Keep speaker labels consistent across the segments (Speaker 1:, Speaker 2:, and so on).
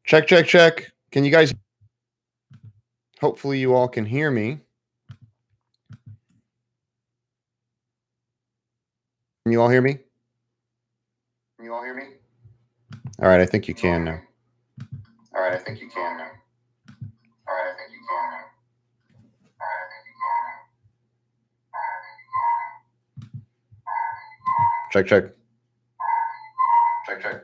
Speaker 1: Check, check, check. Can you guys? Hopefully, you all can hear me. Can you all hear me?
Speaker 2: Can you all hear me?
Speaker 1: All right, I think you can now.
Speaker 2: All right, I think you can now. All right, I think you can now. All right, I think you can now.
Speaker 1: Check, check.
Speaker 2: Check, check.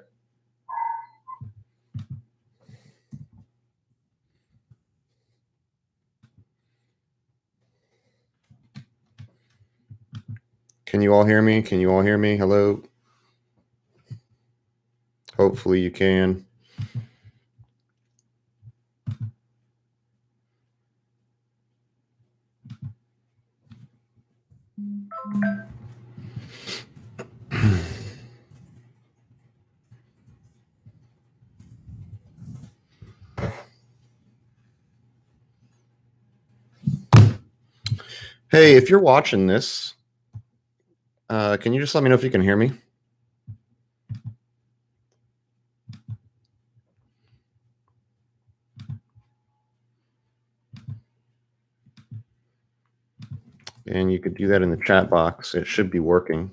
Speaker 1: Can you all hear me? Can you all hear me? Hello? Hopefully, you can. Hey, if you're watching this, can you just let me know if you can hear me? And you could do that in the chat box. It should be working.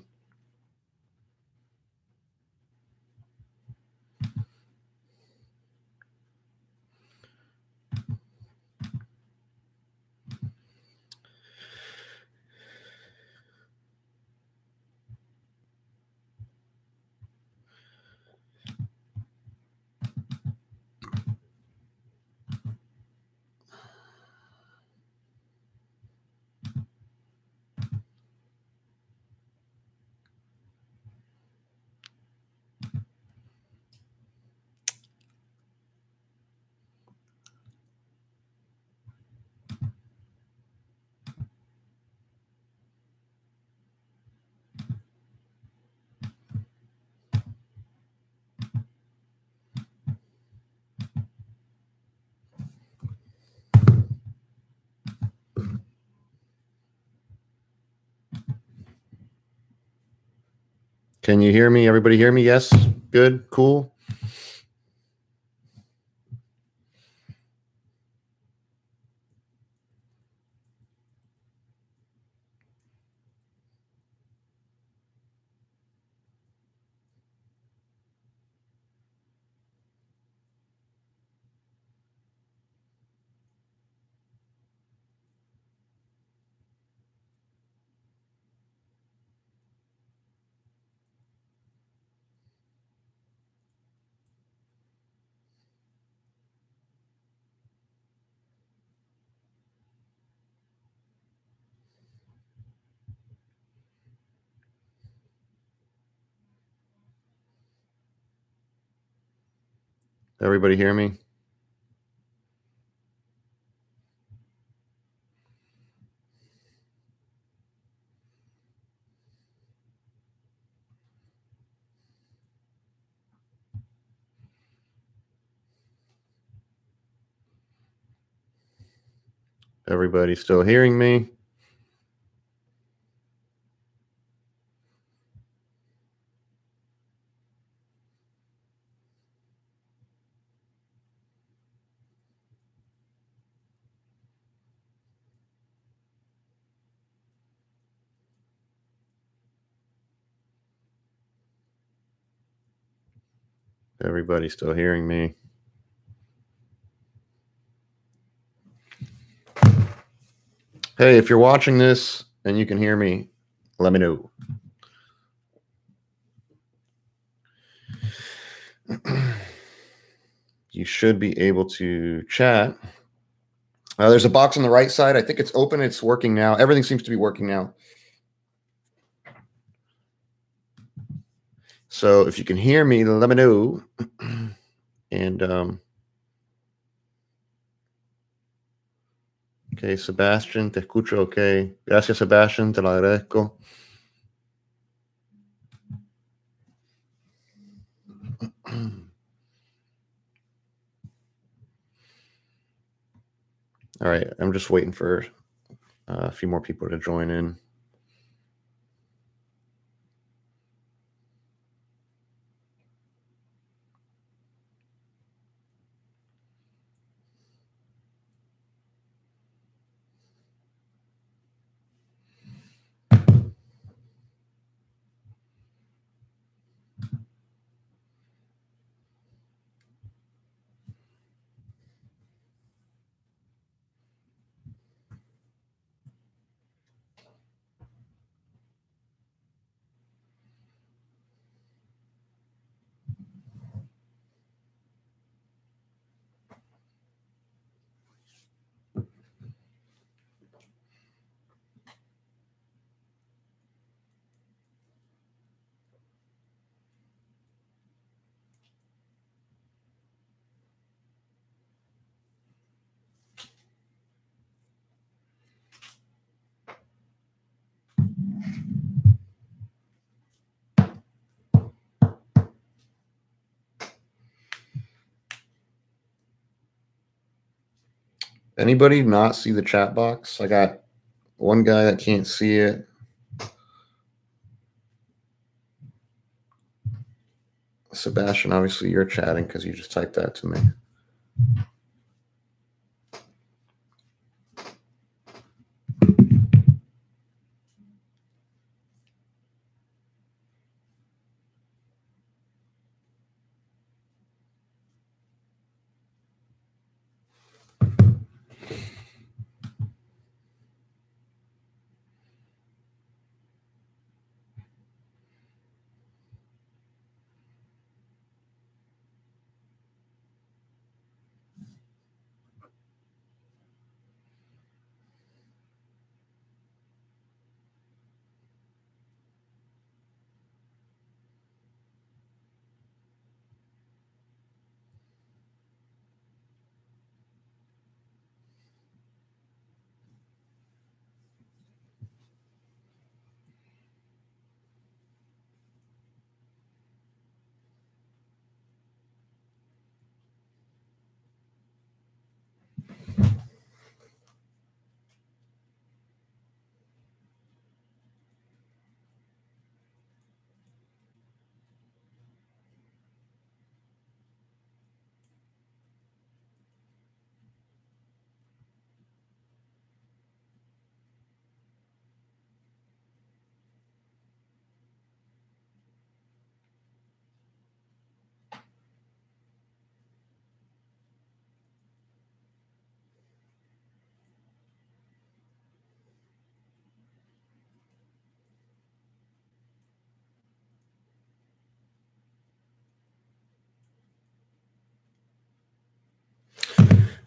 Speaker 1: Can you hear me? Everybody hear me? Yes? Good? Cool? Everybody hear me? Everybody still hearing me? Everybody still hearing me? Hey, if you're watching this and you can hear me, let me know. You should be able to chat. There's a box on the right side. I think it's open. It's working now. Everything seems to be working now. So if you can hear me, let me know. And okay, Sebastian, te escucho, okay. Gracias, Sebastian, te lo agradezco. All right, I'm just waiting for a few more people to join in. Anybody not see the chat box? I got one guy that can't see it. Sebastian, obviously you're chatting because you just typed that to me.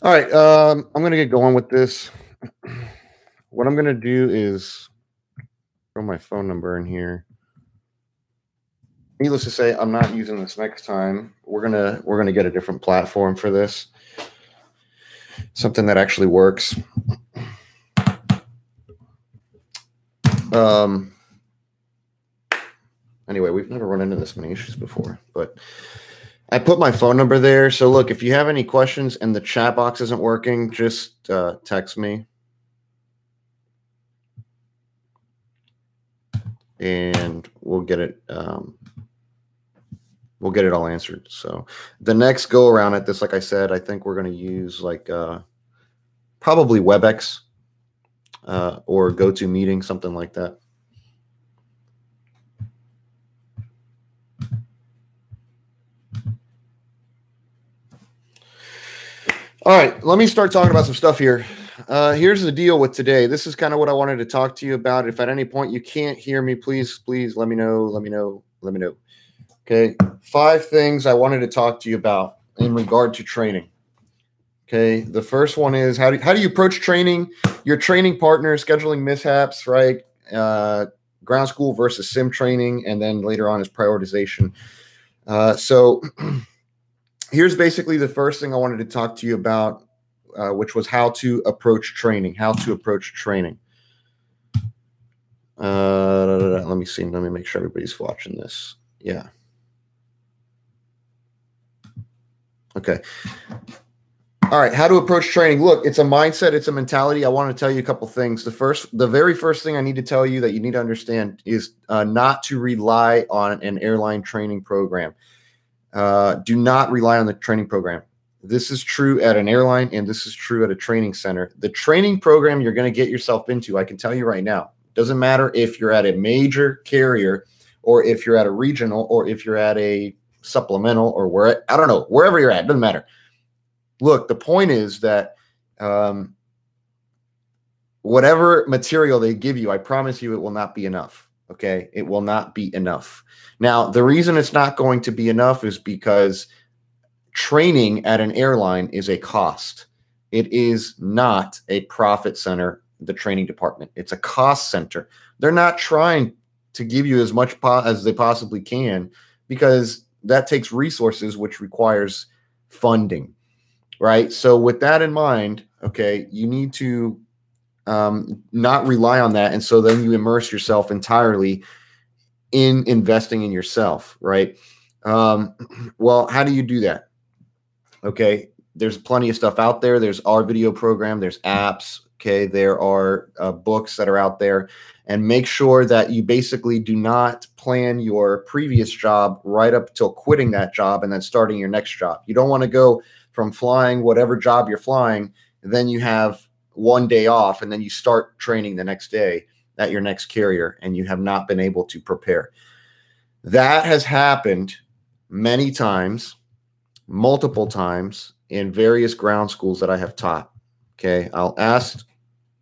Speaker 1: All right, I'm going to get going with this. What I'm going to do is throw my phone number in here. Needless to say, I'm not using this next time. We're gonna get a different platform for this, something that actually works. Anyway, we've never run into this many issues before, but I put my phone number there. So look, if you have any questions and the chat box isn't working, just text me. And we'll get it all answered. So the next go around at this, like I said, I think we're going to use like probably WebEx or GoToMeeting, something like that. All right, let me start talking about some stuff here. Here's the deal with today. This is kind of what I wanted to talk to you about. If at any point you can't hear me, please let me know. Okay, 5 things I wanted to talk to you about in regard to training. Okay, the first one is how do you approach training, your training partner, scheduling mishaps, right? Ground school versus sim training, and then later on is prioritization. So here's basically the first thing I wanted to talk to you about, which was how to approach training. Let me see. Let me make sure everybody's watching this. Yeah. Okay. All right. How to approach training. Look, it's a mindset. It's a mentality. I want to tell you a couple things. The very first thing I need to tell you that you need to understand is not to rely on an airline training program. Do not rely on the training program. This is true at an airline, and this is true at a training center. The training program you're going to get yourself into, I can tell you right now, doesn't matter if you're at a major carrier or if you're at a regional or if you're at a supplemental or wherever you're at, doesn't matter. Look, the point is that whatever material they give you, I promise you it will not be enough. Okay, it will not be enough. Now, the reason it's not going to be enough is because training at an airline is a cost. It is not a profit center, the training department. It's a cost center. They're not trying to give you as much as they possibly can because that takes resources, which requires funding, right? So with that in mind, okay, you need to not rely on that. And so then you immerse yourself entirely in investing in yourself, right? Well, how do you do that? Okay. there's plenty of stuff out there. There's our video program. There's apps. Okay. There are books that are out there. And make sure that you basically do not plan your previous job right up till quitting that job and then starting your next job. You don't want to go from flying whatever job you're flying, and then you have one day off, and then you start training the next day at your next carrier, and you have not been able to prepare. That has happened many times, multiple times in various ground schools that I have taught. Okay. I'll ask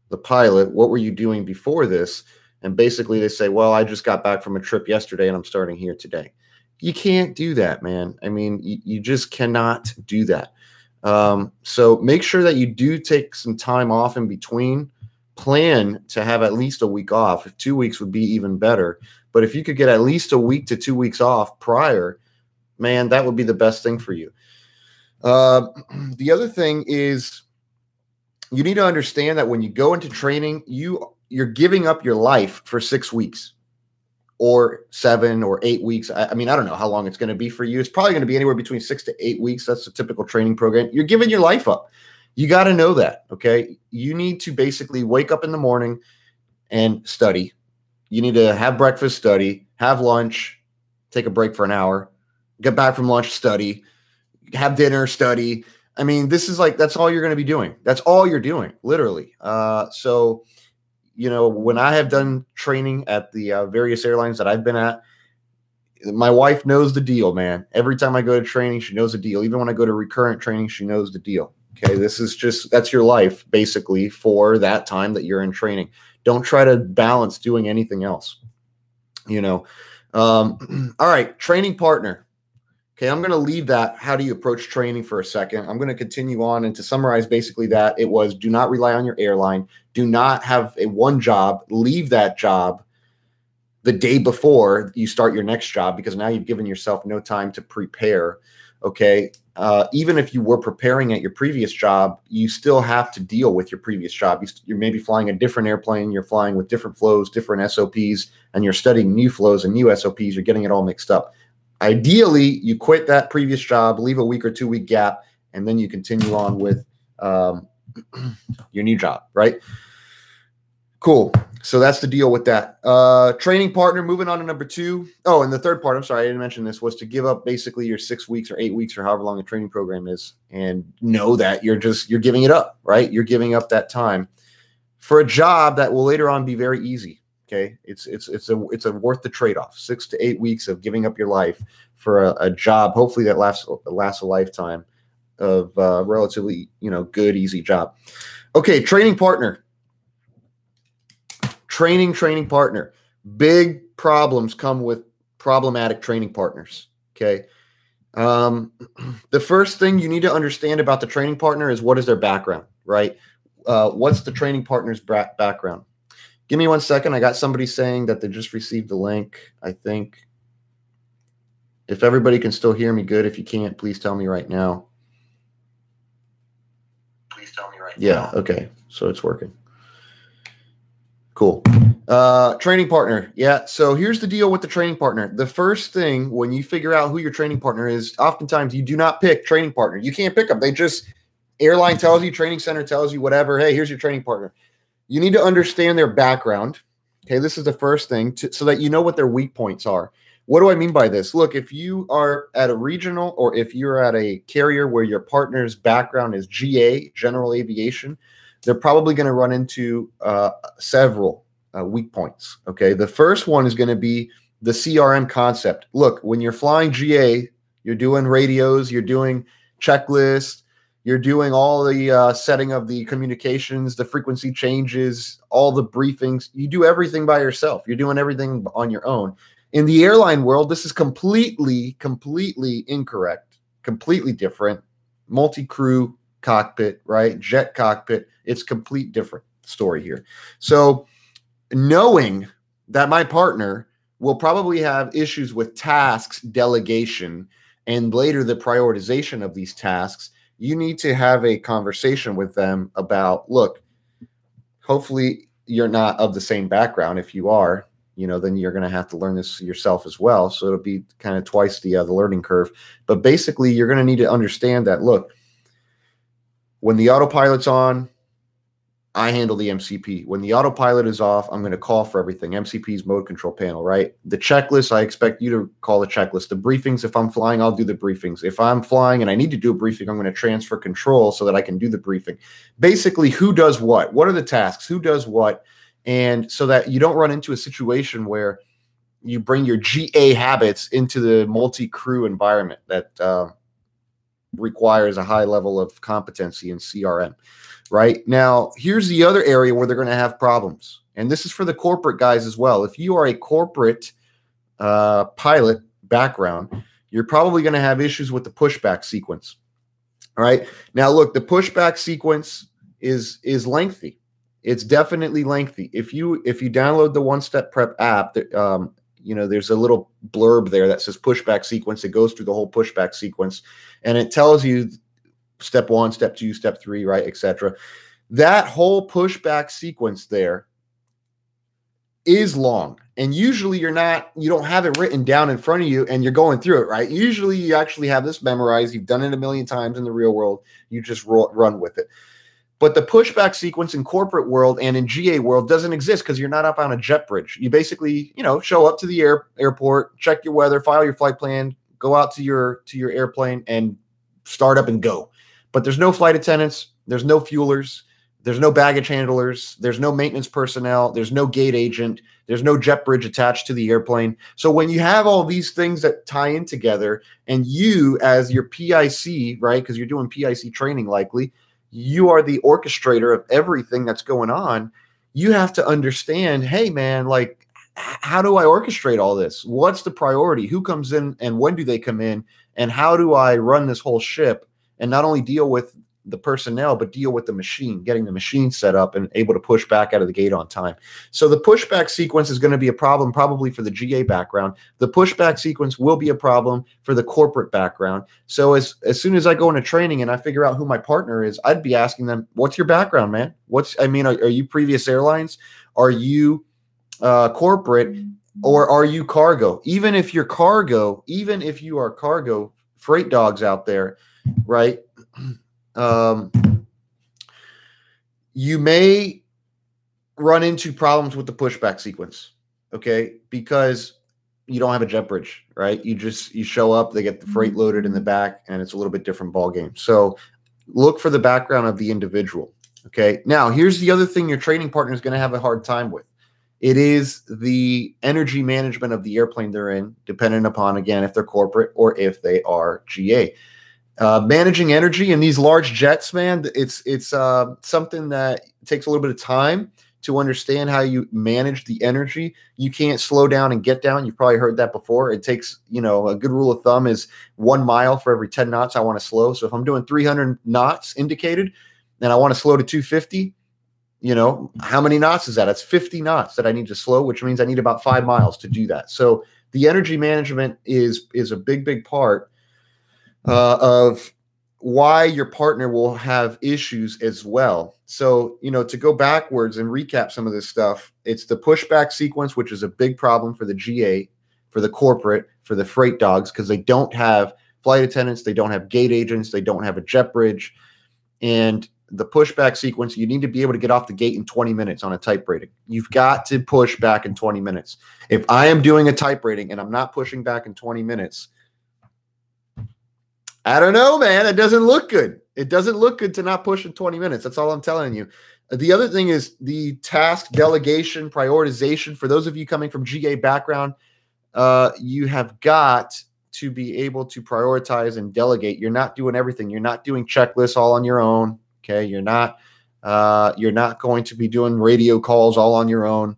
Speaker 1: the pilot, what were you doing before this? And basically they say, well, I just got back from a trip yesterday and I'm starting here today. You can't do that, man. I mean, you just cannot do that. So make sure that you do take some time off in between. Plan to have at least a week off. If 2 weeks would be even better. But if you could get at least a week to 2 weeks off prior, man, that would be the best thing for you. The other thing is, you need to understand that when you go into training, you're giving up your life for 6 weeks or 7 or 8 weeks. I mean, I don't know how long it's going to be for you. It's probably going to be anywhere between 6 to 8 weeks. That's a typical training program. You're giving your life up. You got to know that, okay? You need to basically wake up in the morning and study. You need to have breakfast, study, have lunch, take a break for an hour, get back from lunch, study, have dinner, study. I mean, that's all you're going to be doing. That's all you're doing, literally. So, when I have done training at the various airlines that I've been at, my wife knows the deal, man. Every time I go to training, she knows the deal. Even when I go to recurrent training, she knows the deal. Okay. That's your life basically for that time that you're in training. Don't try to balance doing anything else, all right. Training partner. Okay, I'm going to leave that. How do you approach training for a second? I'm going to continue on. And to summarize basically that, it was do not rely on your airline. Do not have one job. Leave that job the day before you start your next job, because now you've given yourself no time to prepare. Okay, even if you were preparing at your previous job, you still have to deal with your previous job. You're maybe flying a different airplane. You're flying with different flows, different SOPs, and you're studying new flows and new SOPs. You're getting it all mixed up. Ideally, you quit that previous job, leave a week or 2 week gap, and then you continue on with your new job, right? Cool. So that's the deal with that. Training partner, moving on to number 2. Oh, and the third part, I'm sorry, I didn't mention this, was to give up basically your 6 weeks or 8 weeks or however long a training program is, and know that you're giving it up, right? You're giving up that time for a job that will later on be very easy. Okay, it's a worth the trade-off. 6 to 8 weeks of giving up your life for a job, hopefully that lasts a lifetime of relatively good, easy job. Okay, training partner. Training partner. Big problems come with problematic training partners. Okay, the first thing you need to understand about the training partner is what is their background, right? What's the training partner's background? Give me 1 second. I got somebody saying that they just received the link, I think. If everybody can still hear me, good. If you can't, please tell me right now.
Speaker 2: Please tell me right now.
Speaker 1: Yeah, okay. So it's working. Cool. Training partner. Yeah, so here's the deal with the training partner. The first thing when you figure out who your training partner is, oftentimes you do not pick training partner. You can't pick them. Airline tells you, training center tells you, whatever. Hey, here's your training partner. You need to understand their background. Okay, this is the first thing so that you know what their weak points are. What do I mean by this? Look, if you are at a regional or if you're at a carrier where your partner's background is GA, general aviation, they're probably going to run into several weak points. Okay, the first one is going to be the CRM concept. Look, when you're flying GA, you're doing radios, you're doing checklists, you're doing all the setting of the communications, the frequency changes, all the briefings. You do everything by yourself. You're doing everything on your own. In the airline world, this is completely incorrect, completely different. Multi-crew cockpit, right? Jet cockpit. It's complete different story here. So knowing that my partner will probably have issues with tasks, delegation, and later the prioritization of these tasks, you need to have a conversation with them about, look, hopefully you're not of the same background. If you are, then you're going to have to learn this yourself as well. So it'll be kind of twice the learning curve. But basically, you're going to need to understand that, look, When the autopilot's on, I handle the MCP. When the autopilot is off, I'm going to call for everything. MCP's mode control panel, right? The checklist, I expect you to call the checklist. The briefings, if I'm flying, I'll do the briefings. If I'm flying and I need to do a briefing, I'm going to transfer control so that I can do the briefing. Basically, who does what? What are the tasks? Who does what? And so that you don't run into a situation where you bring your GA habits into the multi-crew environment that requires a high level of competency in CRM. Right now, here's the other area where they're going to have problems. And this is for the corporate guys as well. If you are a corporate pilot background, you're probably going to have issues with the pushback sequence. All right. Now, look, the pushback sequence is lengthy. It's definitely lengthy. If you download the One Step Prep app, there's a little blurb there that says pushback sequence. It goes through the whole pushback sequence, and it tells you step 1, step 2, step 3, right, etc. That whole pushback sequence there is long. And usually you don't have it written down in front of you and you're going through it, right? Usually you actually have this memorized. You've done it a million times in the real world. You just run with it. But the pushback sequence in corporate world and in GA world doesn't exist because you're not up on a jet bridge. You basically, show up to the airport, check your weather, file your flight plan, go out to your airplane and start up and go. But there's no flight attendants, there's no fuelers, there's no baggage handlers, there's no maintenance personnel, there's no gate agent, there's no jet bridge attached to the airplane. So when you have all these things that tie in together, and you as your PIC, right, because you're doing PIC training likely, you are the orchestrator of everything that's going on. You have to understand, hey man, like, how do I orchestrate all this? What's the priority? Who comes in and when do they come in? And how do I run this whole ship and not only deal with the personnel, but deal with the machine, getting the machine set up and able to push back out of the gate on time. So the pushback sequence is going to be a problem probably for the GA background. The pushback sequence will be a problem for the corporate background. So as soon as I go into training and I figure out who my partner is, I'd be asking them, what's your background, man? Are you previous airlines? Are you corporate, or are you cargo? Even if you are cargo, freight dogs out there, right? You may run into problems with the pushback sequence, okay? Because you don't have a jet bridge, right? You show up, they get the freight loaded in the back, and it's a little bit different ball game. So look for the background of the individual, okay? Now, here's the other thing your training partner is going to have a hard time with. It is the energy management of the airplane they're in, depending upon, again, if they're corporate or if they are GA. Managing energy in these large jets, man, it's something that takes a little bit of time to understand how you manage the energy. You can't slow down and get down. You've probably heard that before. It takes, a good rule of thumb is 1 mile for every 10 knots I want to slow. So if I'm doing 300 knots indicated and I want to slow to 250, how many knots is that? That's 50 knots that I need to slow, which means I need about 5 miles to do that. So the energy management is a big, big part of why your partner will have issues as well. So, to go backwards and recap some of this stuff, it's the pushback sequence, which is a big problem for the GA, for the corporate, for the freight dogs, because they don't have flight attendants, they don't have gate agents, they don't have a jet bridge. And the pushback sequence, you need to be able to get off the gate in 20 minutes on a type rating. You've got to push back in 20 minutes. If I am doing a type rating and I'm not pushing back in 20 minutes, I don't know, man. It doesn't look good. It doesn't look good to not push in 20 minutes. That's all I'm telling you. The other thing is the task delegation, prioritization. For those of you coming from GA background, you have got to be able to prioritize and delegate. You're not doing everything. You're not doing checklists all on your own. Okay. You're not going to be doing radio calls all on your own.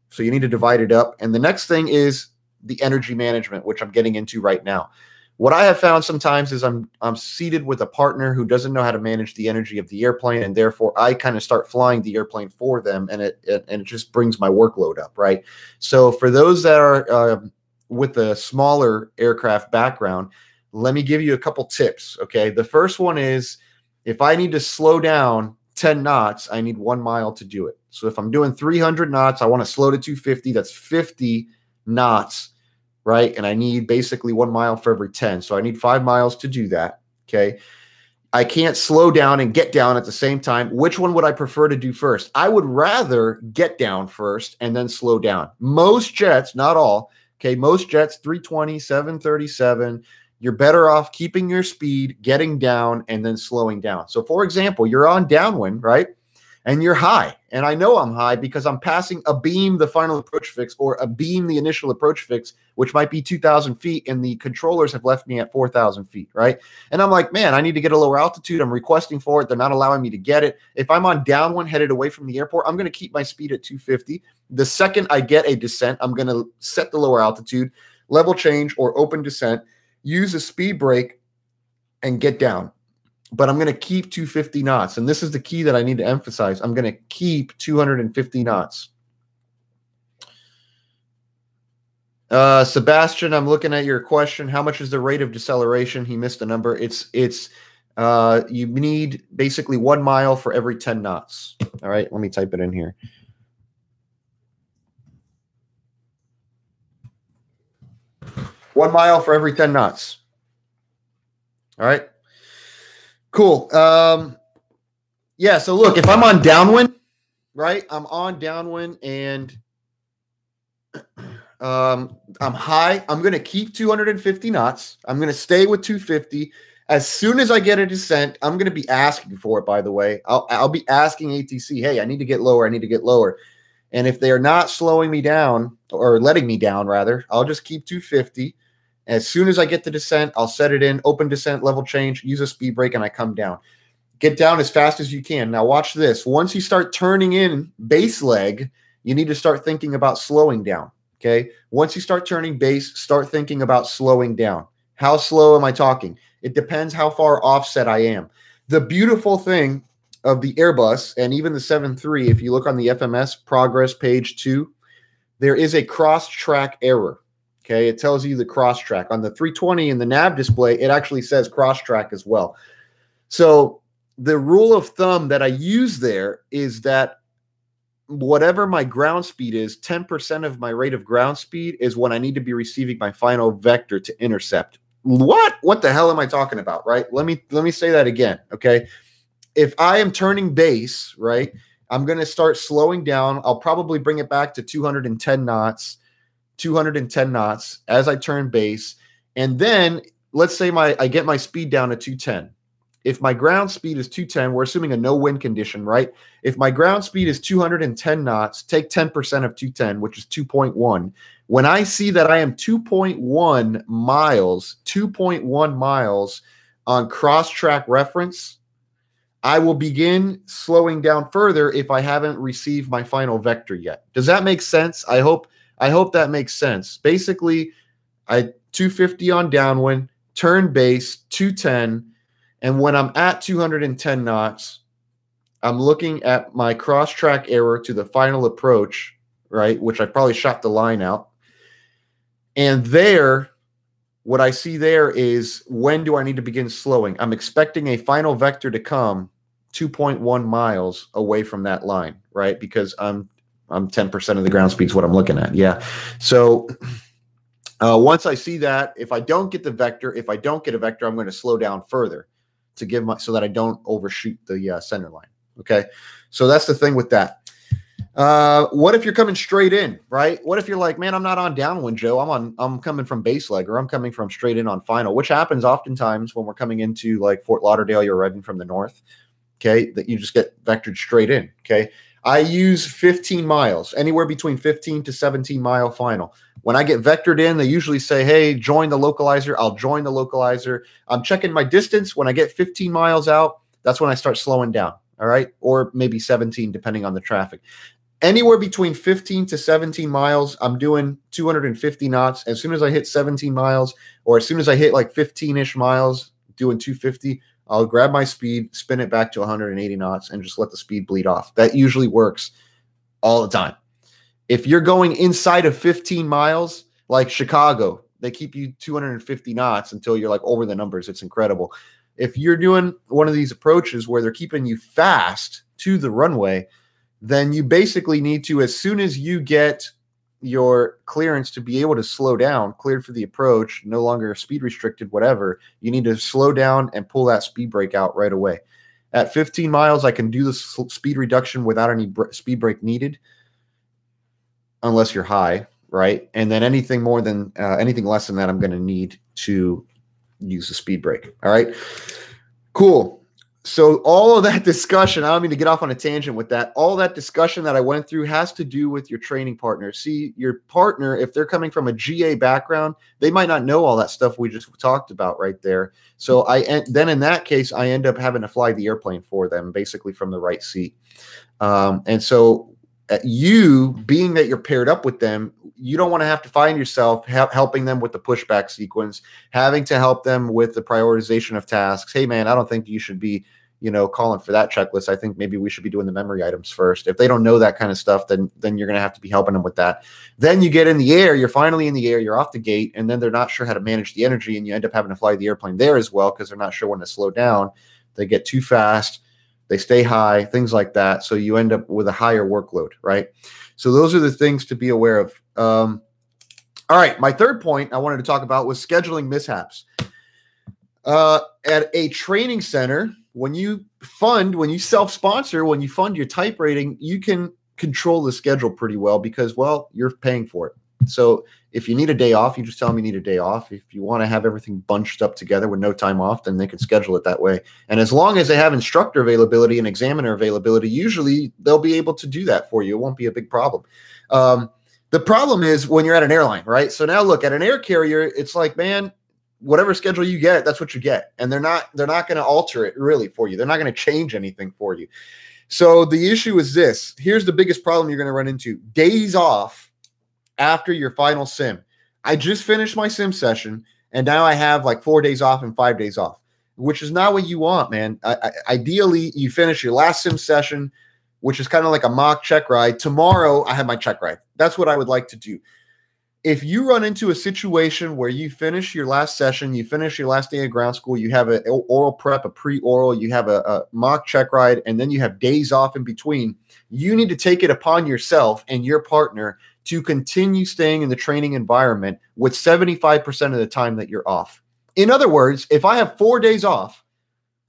Speaker 1: So you need to divide it up. And the next thing is the energy management, which I'm getting into right now. What I have found sometimes is I'm seated with a partner who doesn't know how to manage the energy of the airplane, and therefore I kind of start flying the airplane for them, and it just brings my workload up, right? So for those that are with a smaller aircraft background, let me give you a couple tips, okay? The first one is if I need to slow down 10 knots, I need 1 mile to do it. So if I'm doing 300 knots, I want to slow to 250. That's 50 knots. Right. And I need basically 1 mile for every 10. So I need 5 miles to do that. Okay. I can't slow down and get down at the same time. Which one would I prefer to do first? I would rather get down first and then slow down. Most jets, not all, okay, most jets, 320, 737, you're better off keeping your speed, getting down, and then slowing down. So, for example, you're on downwind, right? And you're high. And I know I'm high because I'm passing a beam, the final approach fix, or a beam, the initial approach fix, which might be 2,000 feet. And the controllers have left me at 4,000 feet, right? And I'm like, man, I need to get a lower altitude. I'm requesting for it. They're not allowing me to get it. If I'm on downwind headed away from the airport, I'm going to keep my speed at 250. The second I get a descent, I'm going to set the lower altitude, level change, or open descent, use a speed brake, and get down. But I'm going to keep 250 knots. And this is the key that I need to emphasize. I'm going to keep 250 knots. Sebastian, I'm looking at your question. How much is the rate of deceleration? He missed a number. It's you need basically 1 mile for every 10 knots. All right, let me type it in here. One mile for every 10 knots. All right. Cool. Yeah, so look, if I'm on downwind, right? I'm on downwind and I'm high. I'm going to keep 250 knots. I'm going to stay with 250. As soon as I get a descent, I'm going to be asking for it, by the way. I'll be asking ATC, hey, I need to get lower. I need to get lower. And if they are not slowing me down or letting me down, rather, I'll just keep 250. As soon as I get the descent, I'll set it in, open descent, level change, use a speed brake, and I come down. Get down as fast as you can. Now watch this. Once you start turning in base leg, you need to start thinking about slowing down, okay? Once you start turning base, start thinking about slowing down. How slow am I talking? It depends how far offset I am. The beautiful thing of the Airbus and even the 7.3, if you look on the FMS progress page 2, there is a cross-track error. Okay, it tells you the cross track. On the 320 in the nav display, it actually says cross track as well. So the rule of thumb that I use there is that whatever my ground speed is, 10% of my rate of ground speed is when I need to be receiving my final vector to intercept. What the hell am I talking about, right? Let me say that again, okay? If I am turning base, right, I'm going to start slowing down. I'll probably bring it back to 210 knots. 210 knots as I turn base. And then let's say I get my speed down to 210. If my ground speed is 210, we're assuming a no wind condition, right? If my ground speed is 210 knots, take 10% of 210, which is 2.1. When I see that I am 2.1 miles on cross-track reference, I will begin slowing down further if I haven't received my final vector yet. Does that make sense? I hope that makes sense. Basically, I 250 on downwind, turn base, 210, and when I'm at 210 knots, I'm looking at my cross-track error to the final approach, right, which I probably shot the line out. And there, what I see there is when do I need to begin slowing? I'm expecting a final vector to come 2.1 miles away from that line, right, because I'm 10% of the ground speed is what I'm looking at. Yeah. So once I see that, if I don't get a vector, I'm going to slow down further to so that I don't overshoot the center line. Okay. So that's the thing with that. What if you're coming straight in, right? What if you're like, man, I'm not on downwind, Joe. I'm coming from base leg, or I'm coming from straight in on final, which happens oftentimes when we're coming into like Fort Lauderdale, you're arriving from the north. Okay. That you just get vectored straight in. Okay. I use 15 miles, anywhere between 15 to 17 mile final. When I get vectored in, they usually say, hey, join the localizer. I'll join the localizer. I'm checking my distance. When I get 15 miles out, that's when I start slowing down. All right. Or maybe 17, depending on the traffic. Anywhere between 15 to 17 miles, I'm doing 250 knots. As soon as I hit 17 miles, or as soon as I hit like 15-ish miles, doing 250, I'll grab my speed, spin it back to 180 knots, and just let the speed bleed off. That usually works all the time. If you're going inside of 15 miles, like Chicago, they keep you 250 knots until you're like over the numbers. It's incredible. If you're doing one of these approaches where they're keeping you fast to the runway, then you basically need to, as soon as you get your clearance to be able to slow down, cleared for the approach, no longer speed restricted, whatever, you need to slow down and pull that speed brake out right away. At 15 miles, I can do the speed reduction without any speed brake needed, unless you're high, right? And then anything more than anything less than that, I'm going to need to use the speed brake. All right, cool. So all of that discussion, I don't mean to get off on a tangent with that. All that discussion that I went through has to do with your training partner. See, your partner, if they're coming from a GA background, they might not know all that stuff we just talked about right there. So then in that case, I end up having to fly the airplane for them, basically from the right seat. And so you, being that you're paired up with them, you don't want to have to find yourself helping them with the pushback sequence, having to help them with the prioritization of tasks. Hey, man, I don't think you should be, calling for that checklist. I think maybe we should be doing the memory items first. If they don't know that kind of stuff, then you're going to have to be helping them with that. Then you get in the air, you're finally in the air, you're off the gate, and then they're not sure how to manage the energy, and you end up having to fly the airplane there as well because they're not sure when to slow down. They get too fast. They stay high, things like that. So you end up with a higher workload, right? So those are the things to be aware of. All right. My third point I wanted to talk about was scheduling mishaps. At a training center, when you self-sponsor, when you fund your type rating, you can control the schedule pretty well because, well, you're paying for it. So if you need a day off, you just tell them you need a day off. If you want to have everything bunched up together with no time off, then they can schedule it that way. And as long as they have instructor availability and examiner availability, usually they'll be able to do that for you. It won't be a big problem. The problem is when you're at an airline, right? So now look, at an air carrier, it's like, man, whatever schedule you get, that's what you get. And they're not going to alter it really for you. They're not going to change anything for you. So the issue is this. Here's the biggest problem you're going to run into. Days off after your final sim. I just finished my sim session, and now I have like 4 days off and 5 days off, which is not what you want, man. Ideally, you finish your last sim session, which is kind of like a mock check ride. Tomorrow, I have my check ride. That's what I would like to do. If you run into a situation where you finish your last session, you finish your last day of ground school, you have an oral prep, a pre-oral, you have a mock check ride, and then you have days off in between, you need to take it upon yourself and your partner to continue staying in the training environment with 75% of the time that you're off. In other words, if I have 4 days off,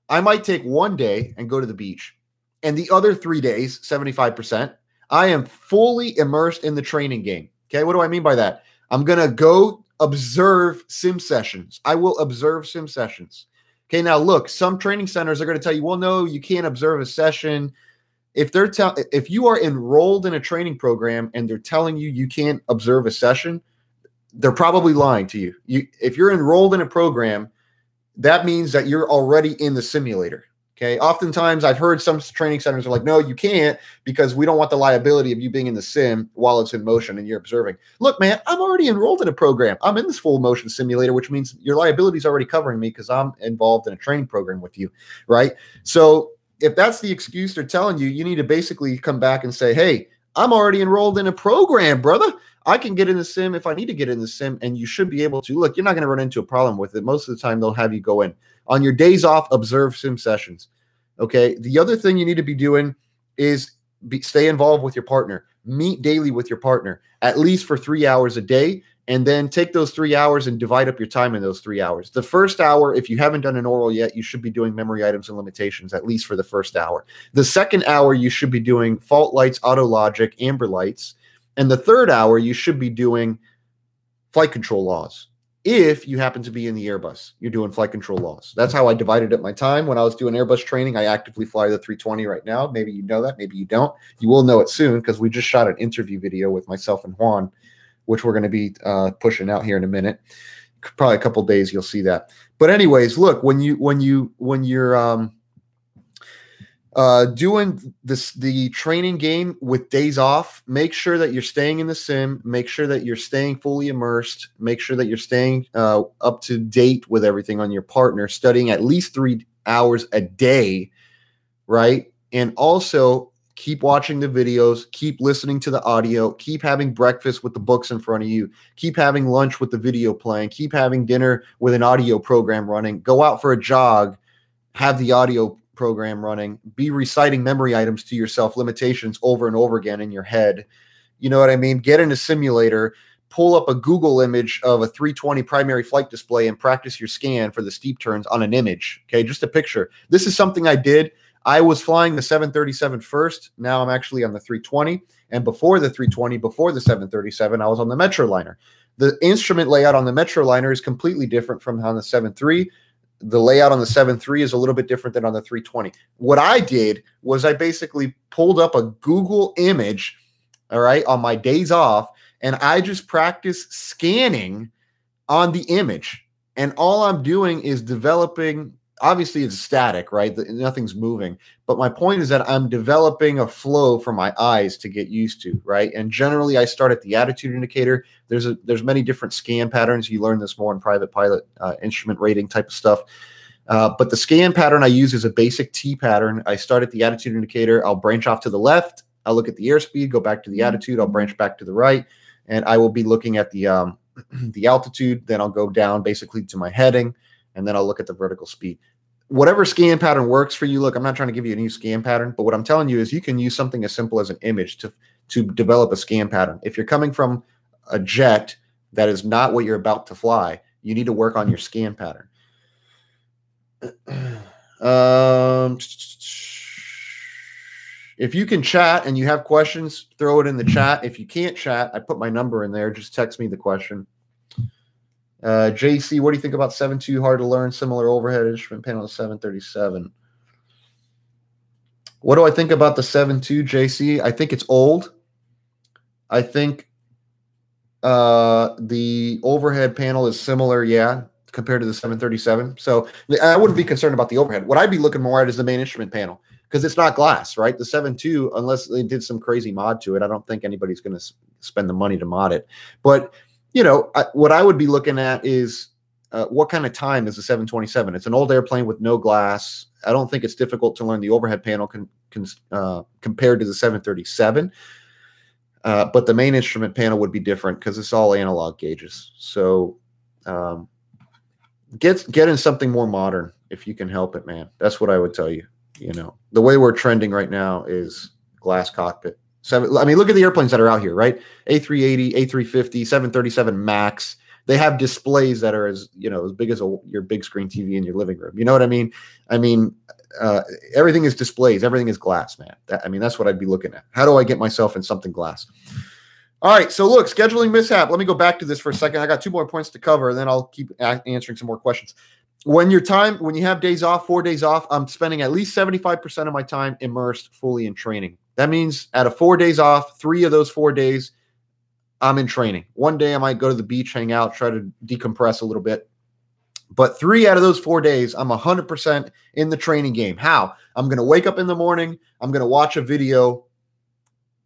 Speaker 1: I might take 1 day and go to the beach. And the other 3 days, 75%, I am fully immersed in the training game. Okay, what do I mean by that? I'm going to go observe sim sessions. I will observe sim sessions. Okay, now look, some training centers are going to tell you, well, no, you can't observe a session. If you are enrolled in a training program and they're telling you you can't observe a session, they're probably lying to you. If you're enrolled in a program, that means that you're already in the simulator. Okay. Oftentimes I've heard some training centers are like, no, you can't because we don't want the liability of you being in the sim while it's in motion and you're observing. Look, man, I'm already enrolled in a program. I'm in this full motion simulator, which means your liability is already covering me because I'm involved in a training program with you. Right. So if that's the excuse they're telling you, you need to basically come back and say, hey, I'm already enrolled in a program, brother. I can get in the sim if I need to get in the sim, and you should be able to. Look, you're not going to run into a problem with it. Most of the time, they'll have you go in. On your days off, observe sim sessions. Okay. The other thing you need to be doing is stay involved with your partner. Meet daily with your partner, at least for 3 hours a day, and then take those 3 hours and divide up your time in those 3 hours. The first hour, if you haven't done an oral yet, you should be doing memory items and limitations, at least for the first hour. The second hour, you should be doing fault lights, auto logic, amber lights. And the third hour, you should be doing flight control laws. If you happen to be in the Airbus, you're doing flight control laws. That's how I divided up my time. When I was doing Airbus training, I actively fly the 320 right now. Maybe you know that, maybe you don't. You will know it soon because we just shot an interview video with myself and Juan, which we're going to be pushing out here in a minute. Probably a couple days, you'll see that. But anyways, look, when you're doing the training game with days off, make sure that you're staying in the sim, make sure that you're staying fully immersed, make sure that you're staying up to date with everything on your partner, studying at least 3 hours a day, right? And also keep watching the videos, keep listening to the audio, keep having breakfast with the books in front of you, keep having lunch with the video playing, keep having dinner with an audio program running, go out for a jog, have the audio program running, be reciting memory items to yourself, limitations over and over again in your head. You know what I mean? Get in a simulator, pull up a Google image of a 320 primary flight display and practice your scan for the steep turns on an image. Okay, just a picture. This is something I did. I was flying the 737 first. Now I'm actually on the 320. And before the 320, before the 737, I was on the Metroliner. The instrument layout on the Metroliner is completely different from on the 7.3. The layout on the 7.3 is a little bit different than on the 320. What I did was I basically pulled up a Google image, all right, on my days off, and I just practice scanning on the image. And all I'm doing is developing, obviously it's static, right? Nothing's moving. But my point is that I'm developing a flow for my eyes to get used to, right? And generally I start at the attitude indicator. There's many different scan patterns. You learn this more in private pilot instrument rating type of stuff. But the scan pattern I use is a basic T pattern. I start at the attitude indicator. I'll branch off to the left. I'll look at the airspeed, go back to the attitude. I'll branch back to the right. And I will be looking at the altitude. Then I'll go down basically to my heading. And then I'll look at the vertical speed. Whatever scan pattern works for you. Look, I'm not trying to give you a new scan pattern, but what I'm telling you is you can use something as simple as an image to develop a scan pattern. If you're coming from a jet that is not what you're about to fly, you need to work on your scan pattern. If you can chat and you have questions, throw it in the chat. If you can't chat, I put my number in there. Just text me the question. JC, what do you think about 7.2? Hard to learn, similar overhead instrument panel to 737. What do I think about the 7.2, JC? I think it's old. I think the overhead panel is similar, yeah, compared to the 737. So I wouldn't be concerned about the overhead. What I'd be looking more at is the main instrument panel, because it's not glass, right? The 7.2, unless they did some crazy mod to it, I don't think anybody's going to spend the money to mod it. But you know, what I would be looking at is what kind of time is the 727? It's an old airplane with no glass. I don't think it's difficult to learn the overhead panel compared to the 737. But the main instrument panel would be different because it's all analog gauges. So get in something more modern if you can help it, man. That's what I would tell you. You know, the way we're trending right now is glass cockpit. I mean, look at the airplanes that are out here, right? A380, A350, 737 MAX. They have displays that are as big as your big screen TV in your living room. You know what I mean? Everything is displays. Everything is glass, man. That's what I'd be looking at. How do I get myself in something glass? All right. So look, scheduling mishap. Let me go back to this for a second. I got 2 more points to cover, and then I'll keep answering some more questions. When you have days off, 4 days off, I'm spending at least 75% of my time immersed fully in training. That means out of 4 days off, 3 of those 4 days, I'm in training. 1 day I might go to the beach, hang out, try to decompress a little bit. But 3 out of those 4 days, I'm 100% in the training game. How? I'm going to wake up in the morning. I'm going to watch a video,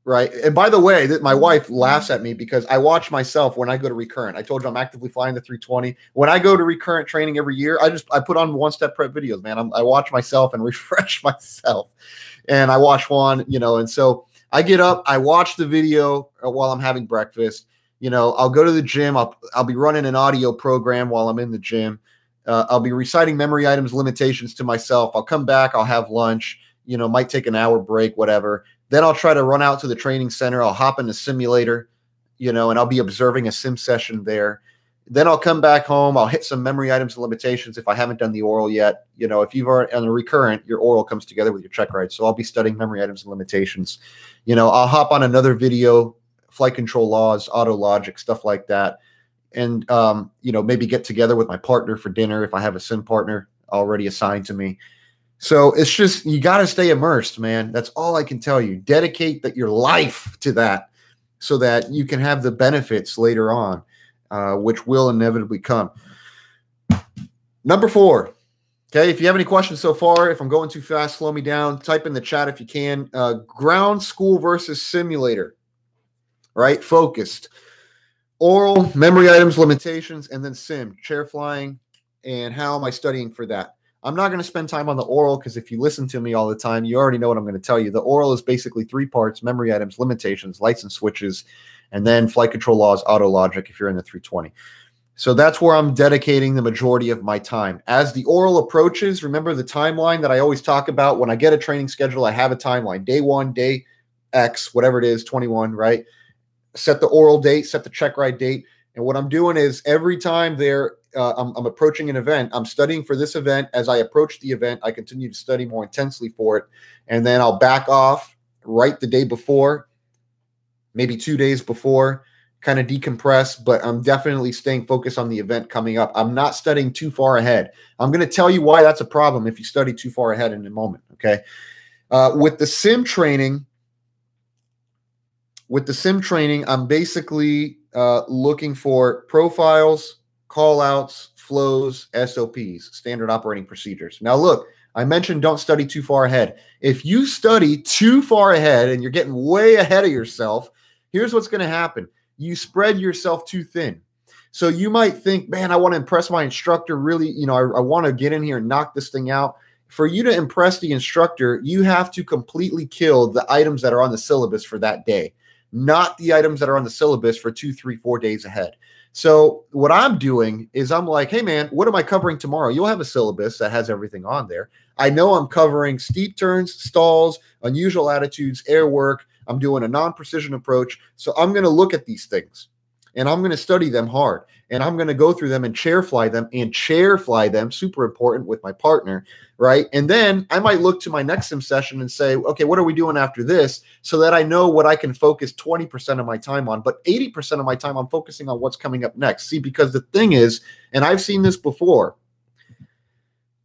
Speaker 1: right? And by the way, my wife laughs at me because I watch myself when I go to recurrent. I told you I'm actively flying the 320. When I go to recurrent training every year, I put on one-step prep videos, man. I watch myself and refresh myself. And I watch one, and so I get up, I watch the video while I'm having breakfast. I'll go to the gym. I'll be running an audio program while I'm in the gym. I'll be reciting memory items limitations to myself. I'll come back. I'll have lunch, might take an hour break, whatever. Then I'll try to run out to the training center. I'll hop in the simulator, and I'll be observing a sim session there. Then I'll come back home. I'll hit some memory items and limitations if I haven't done the oral yet. If you've already on the recurrent, your oral comes together with your check ride. So I'll be studying memory items and limitations. I'll hop on another video, flight control laws, auto logic, stuff like that. And, maybe get together with my partner for dinner if I have a sim partner already assigned to me. So it's just, you got to stay immersed, man. That's all I can tell you. Dedicate your life to that so that you can have the benefits later on. Which will inevitably come. Number 4. Okay, if you have any questions so far, if I'm going too fast, slow me down. Type in the chat if you can. Ground school versus simulator, right? Focused. Oral, memory items, limitations, and then sim, chair flying, and how am I studying for that? I'm not going to spend time on the oral because if you listen to me all the time, you already know what I'm going to tell you. The oral is basically 3 parts: memory items, limitations, lights and switches, and then flight control laws, auto logic if you're in the 320. So that's where I'm dedicating the majority of my time. As the oral approaches, remember the timeline that I always talk about. When I get a training schedule, I have a timeline. Day 1, day X, whatever it is, 21, right? set the oral date, set the check ride date. And what I'm doing is every time I'm approaching an event, I'm studying for this event. As I approach the event, I continue to study more intensely for it. And then I'll back off right the day before, maybe 2 days before, kind of decompress, but I'm definitely staying focused on the event coming up. I'm not studying too far ahead. I'm going to tell you why that's a problem if you study too far ahead in a moment, okay? With the sim training, I'm basically looking for profiles, call-outs, flows, SOPs, standard operating procedures. Now, look, I mentioned don't study too far ahead. If you study too far ahead and you're getting way ahead of yourself, here's what's going to happen. You spread yourself too thin. So you might think, man, I want to impress my instructor really, I want to get in here and knock this thing out. For you to impress the instructor, you have to completely kill the items that are on the syllabus for that day, not the items that are on the syllabus for 2, 3, 4 days ahead. So what I'm doing is I'm like, hey, man, what am I covering tomorrow? You'll have a syllabus that has everything on there. I know I'm covering steep turns, stalls, unusual attitudes, air work. I'm doing a non-precision approach. So I'm going to look at these things and I'm going to study them hard. And I'm going to go through them and chair fly them, super important, with my partner, right? And then I might look to my next sim session and say, okay, what are we doing after this? So that I know what I can focus 20% of my time on, but 80% of my time I'm focusing on what's coming up next. See, because the thing is, and I've seen this before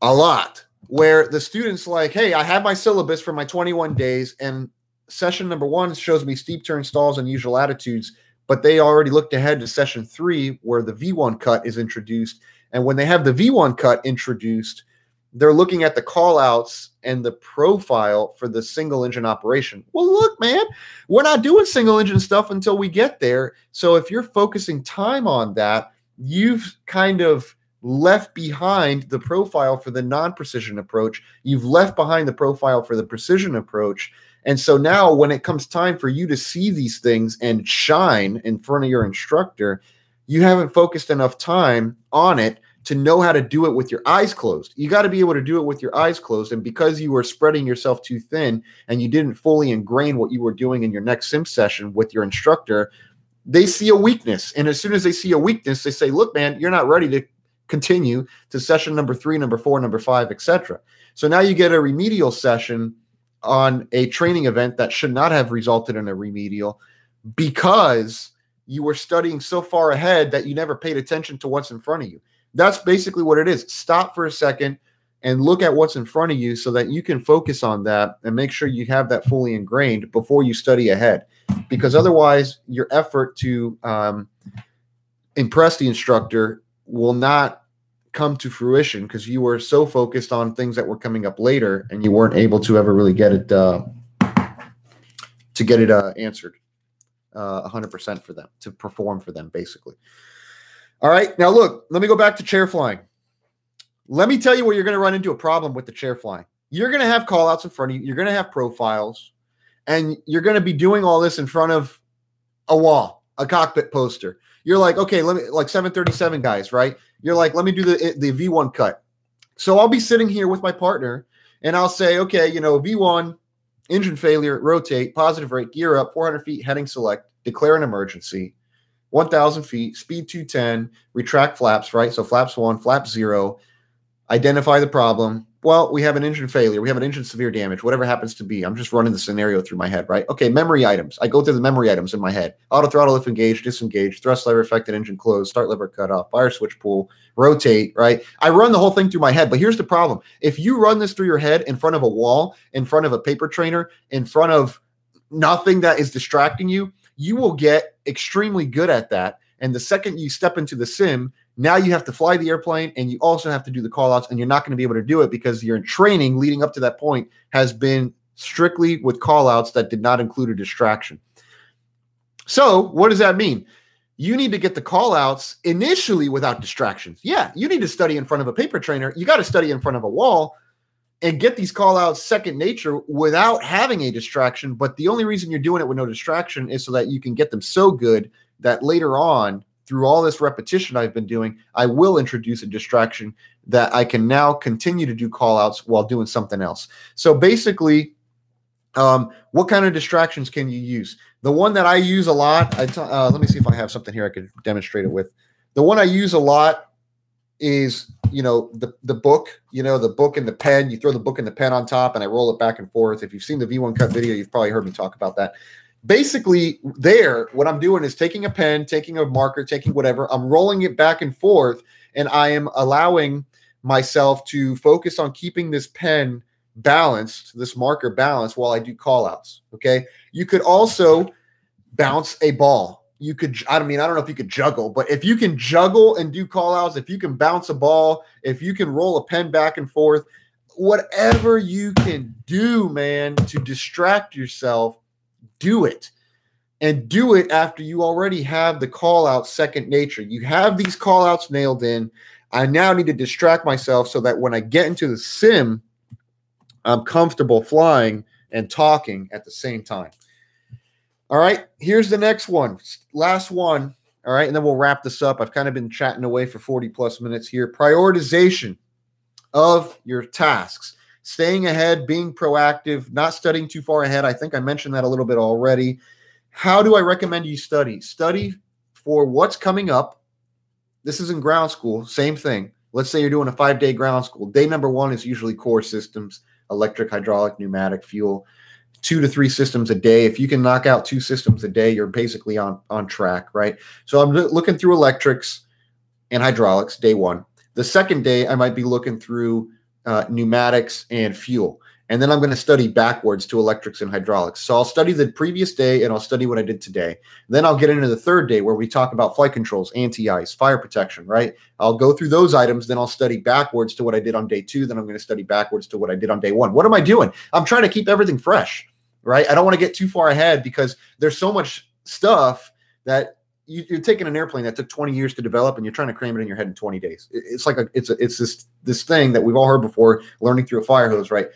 Speaker 1: a lot, where the student's like, hey, I have my syllabus for my 21 days, and session number 1 shows me steep turn, stalls, and unusual attitudes, but they already looked ahead to session 3 where the V1 cut is introduced. And when they have the V1 cut introduced, they're looking at the call outs and the profile for the single engine operation. Well, look, man, we're not doing single engine stuff until we get there. So if you're focusing time on that, you've kind of left behind the profile for the non-precision approach. You've left behind the profile for the precision approach. And so now when it comes time for you to see these things and shine in front of your instructor, you haven't focused enough time on it to know how to do it with your eyes closed. You got to be able to do it with your eyes closed. And because you were spreading yourself too thin and you didn't fully ingrain what you were doing in your next sim session with your instructor, they see a weakness. And as soon as they see a weakness, they say, look, man, you're not ready to continue to session number 3, number 4, number 5, etc. So now you get a remedial session on a training event that should not have resulted in a remedial because you were studying so far ahead that you never paid attention to what's in front of you. That's basically what it is. Stop for a second and look at what's in front of you so that you can focus on that and make sure you have that fully ingrained before you study ahead. Because otherwise, your effort to impress the instructor will not come to fruition because you were so focused on things that were coming up later and you weren't able to ever really get it answered 100% for them, to perform for them, basically. All right, now look, let me go back to chair flying. Let me tell you where you're going to run into a problem with the chair flying. You're going to have call outs in front of you, you're going to have profiles, and you're going to be doing all this in front of a wall, a cockpit poster. You're like, okay, let me, like 737 guys, right? You're like, let me do the V1 cut. So I'll be sitting here with my partner and I'll say, okay, V1, engine failure, rotate, positive rate, gear up, 400 feet, heading select, declare an emergency, 1,000 feet, speed 210, retract flaps, right? So flaps 1, flap 0, identify the problem. Well, we have an engine failure. We have an engine severe damage, whatever happens to be. I'm just running the scenario through my head, right? Okay, memory items. I go through the memory items in my head. Auto throttle if engaged, disengaged, thrust lever affected, engine closed, start lever cut off, fire switch pull, rotate, right? I run the whole thing through my head, but here's the problem. If you run this through your head in front of a wall, in front of a paper trainer, in front of nothing that is distracting you, you will get extremely good at that. And the second you step into the sim, now you have to fly the airplane and you also have to do the call outs, and you're not going to be able to do it because your training leading up to that point has been strictly with call outs that did not include a distraction. So what does that mean? You need to get the call outs initially without distractions. Yeah, you need to study in front of a paper trainer. You got to study in front of a wall and get these call outs second nature without having a distraction. But the only reason you're doing it with no distraction is so that you can get them so good that later on, through all this repetition I've been doing, I will introduce a distraction that I can now continue to do call outs while doing something else. So basically, What kind of distractions can you use? The one that I use a lot, let me see if I have something here I could demonstrate it with. The one I use a lot is, the book, the book and the pen. You throw the book and the pen on top and I roll it back and forth. If you've seen the V1 Cut video, you've probably heard me talk about that. Basically, what I'm doing is taking a pen, taking a marker, taking whatever, I'm rolling it back and forth, and I am allowing myself to focus on keeping this pen balanced, this marker balanced while I do call outs. Okay. You could also bounce a ball. You could, I don't know if you could juggle, but if you can juggle and do call outs, if you can bounce a ball, if you can roll a pen back and forth, whatever you can do, man, to distract yourself, do it. And do it after you already have the call out second nature. You have these call outs nailed in. I now need to distract myself so that when I get into the sim, I'm comfortable flying and talking at the same time. All right, here's the next one. Last one. All right, and then we'll wrap this up. I've kind of been chatting away for 40 plus minutes here. Prioritization of your tasks. Staying ahead, being proactive, not studying too far ahead. I think I mentioned that a little bit already. How do I recommend you study? Study for what's coming up. This is in ground school, same thing. Let's say you're doing a 5-day ground school. Day number 1 is usually core systems, electric, hydraulic, pneumatic, fuel. 2 to 3 systems a day. If you can knock out 2 systems a day, you're basically on track, right? So I'm looking through electrics and hydraulics, day 1. The second day, I might be looking through pneumatics and fuel. And then I'm going to study backwards to electrics and hydraulics. So I'll study the previous day and I'll study what I did today. Then I'll get into the third day where we talk about flight controls, anti-ice, fire protection, right? I'll go through those items. Then I'll study backwards to what I did on day 2. Then I'm going to study backwards to what I did on day 1. What am I doing? I'm trying to keep everything fresh, right? I don't want to get too far ahead because there's so much stuff that you're taking an airplane that took 20 years to develop and you're trying to cram it in your head in 20 days. It's like it's this thing that we've all heard before, learning through a fire hose, right?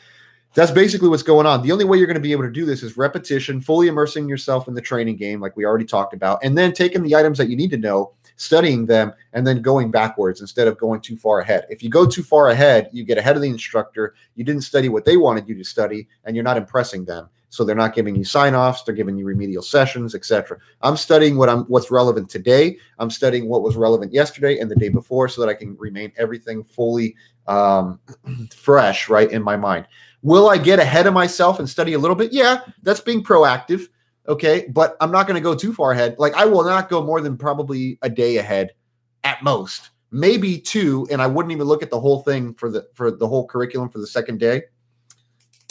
Speaker 1: That's basically what's going on. The only way you're going to be able to do this is repetition, fully immersing yourself in the training game, like we already talked about, and then taking the items that you need to know, studying them, and then going backwards instead of going too far ahead. If you go too far ahead, you get ahead of the instructor, you didn't study what they wanted you to study, and you're not impressing them. So they're not giving you sign-offs, they're giving you remedial sessions, etc. I'm studying what's relevant today. I'm studying what was relevant yesterday and the day before so that I can remain everything fully fresh, right, in my mind. Will I get ahead of myself and study a little bit? Yeah, that's being proactive. Okay, but I'm not going to go too far ahead. Like I will not go more than probably a day ahead at most, maybe 2, and I wouldn't even look at the whole thing for the whole curriculum for the second day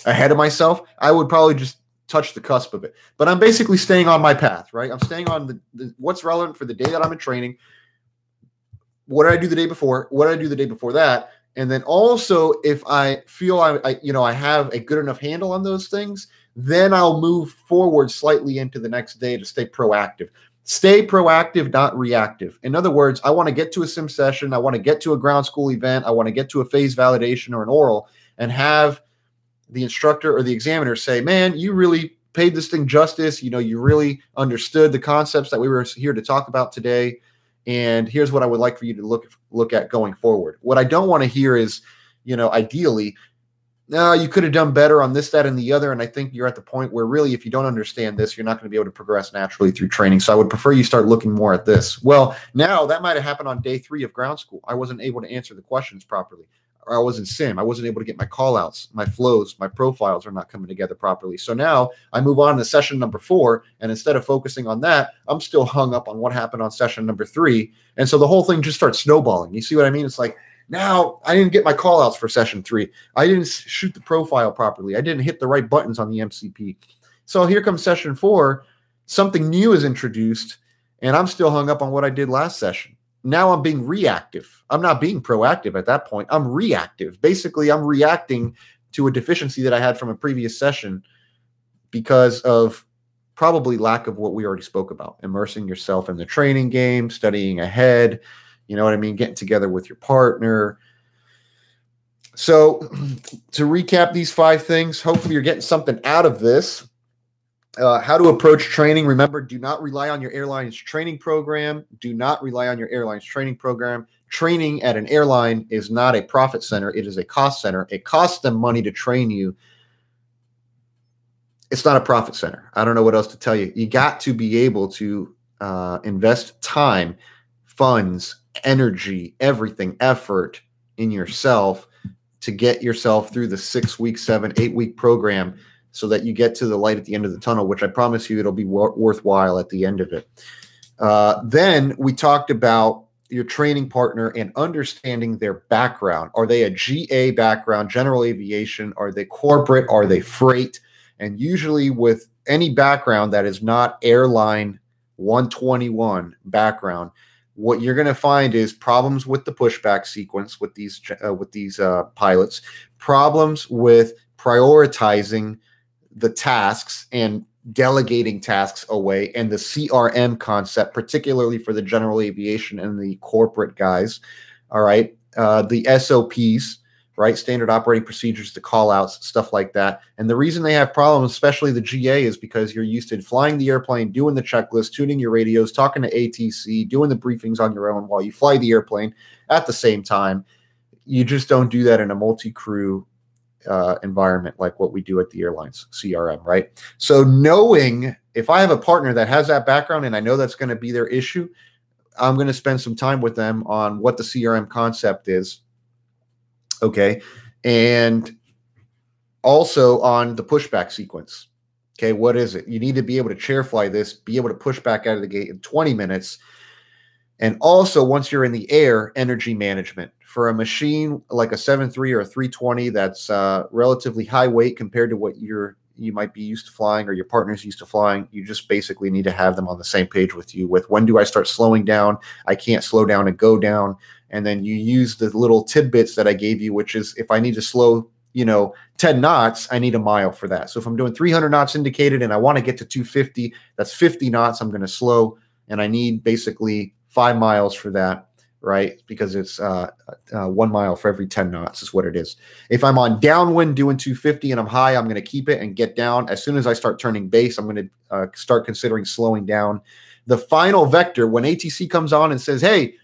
Speaker 1: ahead of myself. I would probably just touch the cusp of it. But I'm basically staying on my path, right? I'm staying on the what's relevant for the day that I'm in training. What did I do the day before? What did I do the day before that? And then also, if I feel I have a good enough handle on those things, then I'll move forward slightly into the next day to stay proactive. Stay proactive, not reactive. In other words, I want to get to a sim session. I want to get to a ground school event. I want to get to a phase validation or an oral and have the instructor or the examiner say, man, you really paid this thing justice. You really understood the concepts that we were here to talk about today. And here's what I would like for you to look at going forward. What I don't want to hear is, ideally, no, you could have done better on this, that, and the other. And I think you're at the point where really, if you don't understand this, you're not going to be able to progress naturally through training. So I would prefer you start looking more at this. Well, now that might have happened on day 3 of ground school. I wasn't able to answer the questions properly. Or I was in sim. I wasn't able to get my call outs, my flows, my profiles are not coming together properly. So now I move on to session number 4. And instead of focusing on that, I'm still hung up on what happened on session number 3. And so the whole thing just starts snowballing. You see what I mean? It's like, now I didn't get my call outs for session 3. I didn't shoot the profile properly. I didn't hit the right buttons on the MCP. So here comes session 4. Something new is introduced and I'm still hung up on what I did last session. Now I'm being reactive. I'm not being proactive at that point. I'm reactive. Basically, I'm reacting to a deficiency that I had from a previous session because of probably lack of what we already spoke about. Immersing yourself in the training game, studying ahead, you know what I mean? Getting together with your partner. So to recap these 5 things, hopefully you're getting something out of this. How to approach training. Remember, do not rely on your airline's training program. Do not rely on your airline's training program. Training at an airline is not a profit center. It is a cost center. It costs them money to train you. it's not a profit center. I don't know what else to tell you. You got to be able to invest time, funds, energy, everything, effort in yourself to get yourself through the 6 week, 7, 8 week program so that you get to the light at the end of the tunnel, which I promise you it'll be worthwhile at the end of it. Then we talked about your training partner and understanding their background. Are they a GA background, general aviation? Are they corporate? Are they freight? And usually with any background that is not airline 121 background, what you're going to find is problems with the pushback sequence with these pilots, problems with prioritizing the tasks and delegating tasks away, and the CRM concept, particularly for the general aviation and the corporate guys. All right. The SOPs, right? Standard operating procedures, the call outs, stuff like that. And the reason they have problems, especially the GA, is because you're used to flying the airplane, doing the checklist, tuning your radios, talking to ATC, doing the briefings on your own while you fly the airplane at the same time. You just don't do that in a multi-crew environment like what we do at the airlines, CRM, right? So knowing if I have a partner that has that background and I know that's going to be their issue, I'm going to spend some time with them on what the CRM concept is. Okay. And also on the pushback sequence. Okay. What is it? You need to be able to chair fly this, be able to push back out of the gate in 20 minutes. And also, once you're in the air, energy management. For a machine like a 7.3 or a 320 that's relatively high weight compared to what you might be used to flying or your partner's used to flying, you just basically need to have them on the same page with you with when do I start slowing down? I can't slow down and go down. And then you use the little tidbits that I gave you, which is if I need to slow 10 knots, I need a mile for that. So if I'm doing 300 knots indicated and I want to get to 250, that's 50 knots I'm going to slow. And I need basically 5 miles for that, right? Because it's 1 mile for every 10 knots is what it is. If I'm on downwind doing 250 and I'm high, I'm going to keep it and get down. As soon as I start turning base, I'm going to start considering slowing down. The final vector, when ATC comes on and says, hey,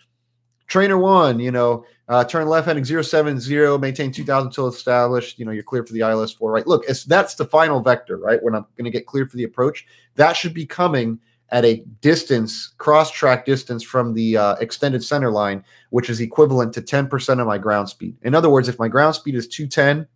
Speaker 1: trainer one, turn left heading 070, maintain 2000 until established, you're clear for the ILS-4, right? Look, that's the final vector, right? When I'm going to get cleared for the approach, that should be coming at a distance, cross-track distance from the extended center line, which is equivalent to 10% of my ground speed. In other words, if my ground speed is 210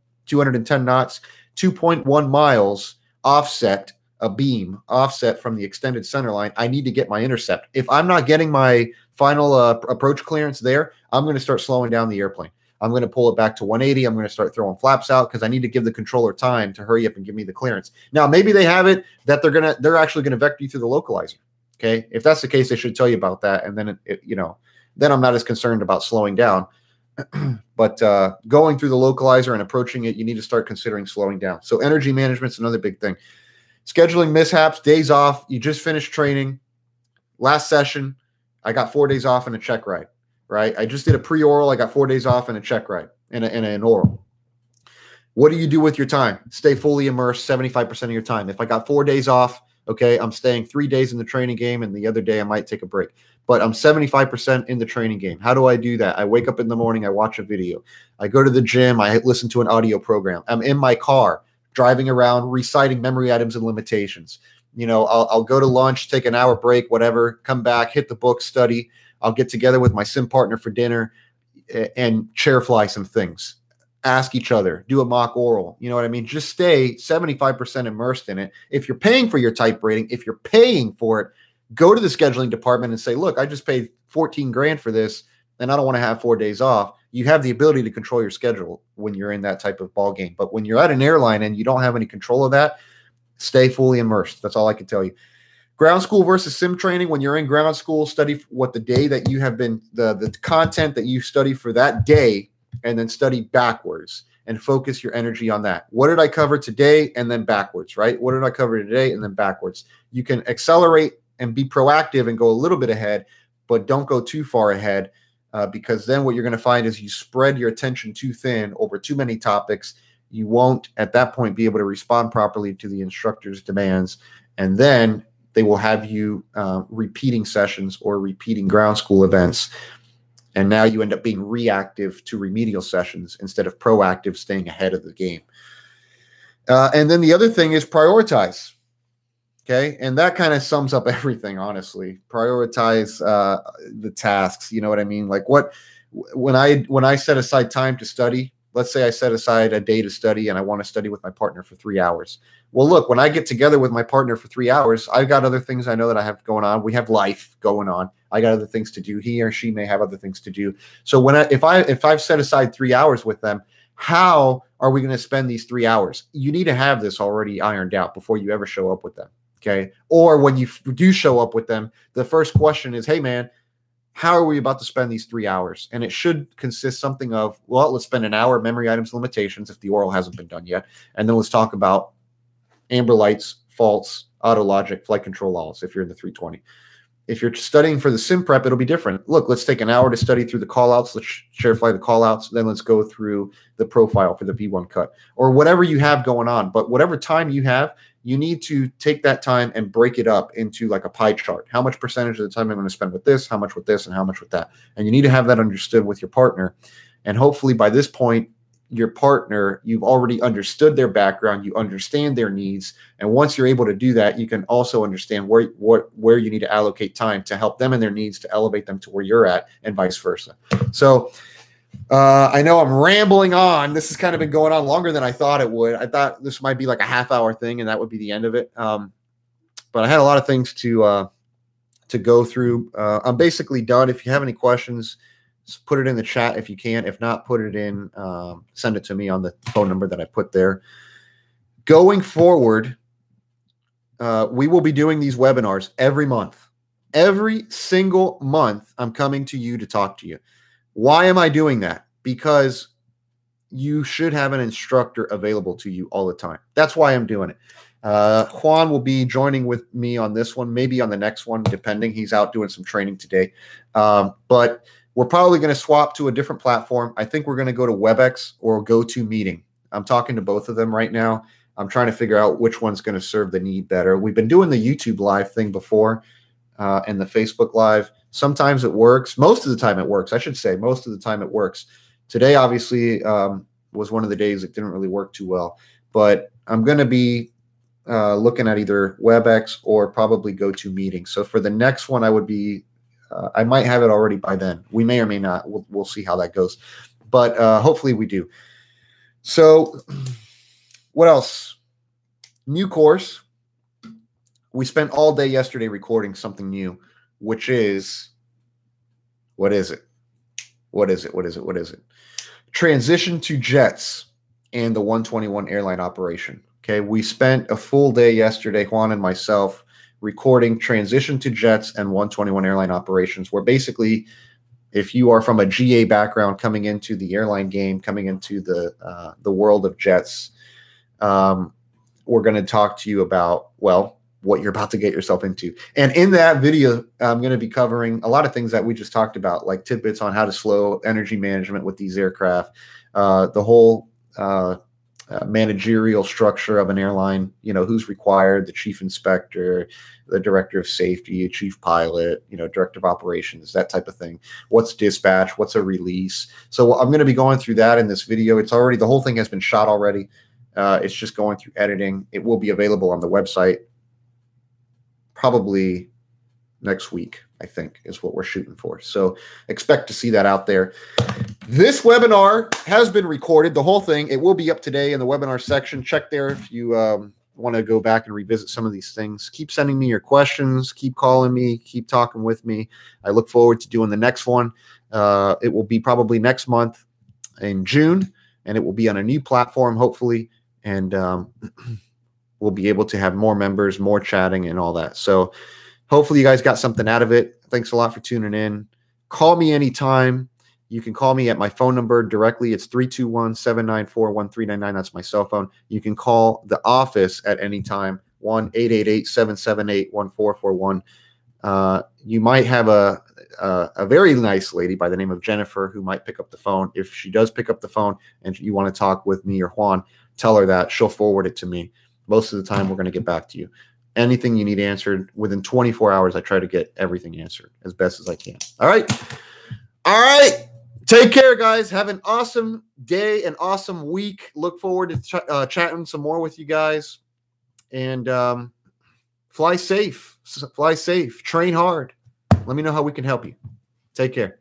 Speaker 1: knots, 2.1 miles offset, a beam offset from the extended center line, I need to get my intercept. If I'm not getting my final approach clearance there, I'm going to start slowing down the airplane. I'm going to pull it back to 180. I'm going to start throwing flaps out because I need to give the controller time to hurry up and give me the clearance. Now, maybe they have it that they're actually going to vector you through the localizer. Okay. If that's the case, they should tell you about that. And then, then I'm not as concerned about slowing down, but going through the localizer and approaching it, you need to start considering slowing down. So energy management is another big thing. Scheduling mishaps, days off. You just finished training. Last session, I got 4 days off and a check ride. Right? I just did a pre-oral. I got 4 days off and a check ride and an oral. What do you do with your time? Stay fully immersed 75% of your time. If I got 4 days off, okay, I'm staying 3 days in the training game and the other day I might take a break. But I'm 75% in the training game. How do I do that? I wake up in the morning, I watch a video. I go to the gym, I listen to an audio program. I'm in my car, driving around, reciting memory items and limitations. I'll go to lunch, take an hour break, whatever, come back, hit the book, study. I'll get together with my sim partner for dinner and chair fly some things, ask each other, do a mock oral. You know what I mean? Just stay 75% immersed in it. If you're paying for your type rating, if you're paying for it, go to the scheduling department and say, look, I just paid 14 grand for this and I don't want to have 4 days off. You have the ability to control your schedule when you're in that type of ball game. But when you're at an airline and you don't have any control of that, stay fully immersed. That's all I can tell you. Ground school versus sim training. When you're in ground school, study what the day that you have been, the content that you study for that day, and then study backwards and focus your energy on that. What did I cover today? And then backwards, right? What did I cover today? And then backwards. You can accelerate and be proactive and go a little bit ahead, but don't go too far ahead because then what you're going to find is you spread your attention too thin over too many topics. You won't at that point be able to respond properly to the instructor's demands. And then they will have you repeating sessions or repeating ground school events. And now you end up being reactive to remedial sessions instead of proactive, staying ahead of the game. And then the other thing is prioritize. Okay. And that kind of sums up everything, honestly. Prioritize the tasks. You know what I mean? Like when I set aside time to study, let's say I set aside a day to study and I want to study with my partner for 3 hours. Well, look, when I get together with my partner for 3 hours, I've got other things I know that I have going on. We have life going on. I got other things to do. He or she may have other things to do. So if I've set aside 3 hours with them, how are we going to spend these 3 hours? You need to have this already ironed out before you ever show up with them. Okay. Or when you do show up with them, the first question is, hey, man, how are we about to spend these 3 hours? And it should consist something of, well, let's spend an hour memory items limitations if the oral hasn't been done yet. And then let's talk about amber lights, faults, auto logic, flight control laws if you're in the 320. If you're studying for the sim prep, it'll be different. Look, let's take an hour to study through the callouts. Let's share fly the callouts. Then let's go through the profile for the V1 cut or whatever you have going on. But whatever time you have, you need to take that time and break it up into like a pie chart. How much percentage of the time I'm going to spend with this, how much with this, and how much with that. And you need to have that understood with your partner. And hopefully by this point, your partner, you've already understood their background, you understand their needs, and once you're able to do that, you can also understand where you need to allocate time to help them and their needs to elevate them to where you're at, and vice versa. So I know I'm rambling on. This has kind of been going on longer than I thought it would. I thought this might be like a half-hour thing, and that would be the end of it. But I had a lot of things to go through. I'm basically done. If you have any questions, just put it in the chat if you can. If not, put it in, send it to me on the phone number that I put there. Going forward, we will be doing these webinars every month. Every single month, I'm coming to you to talk to you. Why am I doing that? Because you should have an instructor available to you all the time. That's why I'm doing it. Juan will be joining with me on this one, maybe on the next one, depending. He's out doing some training today. But we're probably going to swap to a different platform. I think we're going to go to WebEx or GoToMeeting. I'm talking to both of them right now. I'm trying to figure out which one's going to serve the need better. We've been doing the YouTube Live thing before and the Facebook Live. Sometimes it works. Most of the time it works. I should say most of the time it works. Today, obviously, was one of the days it didn't really work too well. But I'm going to be looking at either WebEx or probably GoToMeeting. So for the next one, I would be I might have it already by then. We may or may not. We'll see how that goes. But hopefully we do. So what else? New course. We spent all day yesterday recording something new, which is, what is it? What is it? Transition to jets and the 121 airline operation. Okay, we spent a full day yesterday, Juan and myself, recording transition to jets and 121 airline operations, where basically if you are from a GA background coming into the airline game, coming into the world of jets, we're going to talk to you about, well, what you're about to get yourself into. And in that video, I'm going to be covering a lot of things that we just talked about, like tidbits on how to slow energy management with these aircraft, the whole managerial structure of an airline, who's required, the chief inspector, the director of safety, chief pilot, director of operations, that type of thing. What's dispatch? What's a release? So I'm going to be going through that in this video. The whole thing has been shot already. It's just going through editing. It will be available on the website probably next week, I think, is what we're shooting for. So expect to see that out there. This webinar has been recorded, the whole thing. It will be up today in the webinar section. Check there if you want to go back and revisit some of these things. Keep sending me your questions. Keep calling me. Keep talking with me. I look forward to doing the next one. It will be probably next month in June, and it will be on a new platform, hopefully. And we'll be able to have more members, more chatting, and all that. So hopefully you guys got something out of it. Thanks a lot for tuning in. Call me anytime. You can call me at my phone number directly. It's 321-794-1399. That's my cell phone. You can call the office at any time, 1-888-778-1441. You might have a very nice lady by the name of Jennifer who might pick up the phone. If she does pick up the phone and you want to talk with me or Juan, tell her that. She'll forward it to me. Most of the time, we're going to get back to you. Anything you need answered within 24 hours, I try to get everything answered as best as I can. All right. Take care, guys. Have an awesome day, an awesome week. Look forward to chatting some more with you guys. And fly safe. Fly safe. Train hard. Let me know how we can help you. Take care.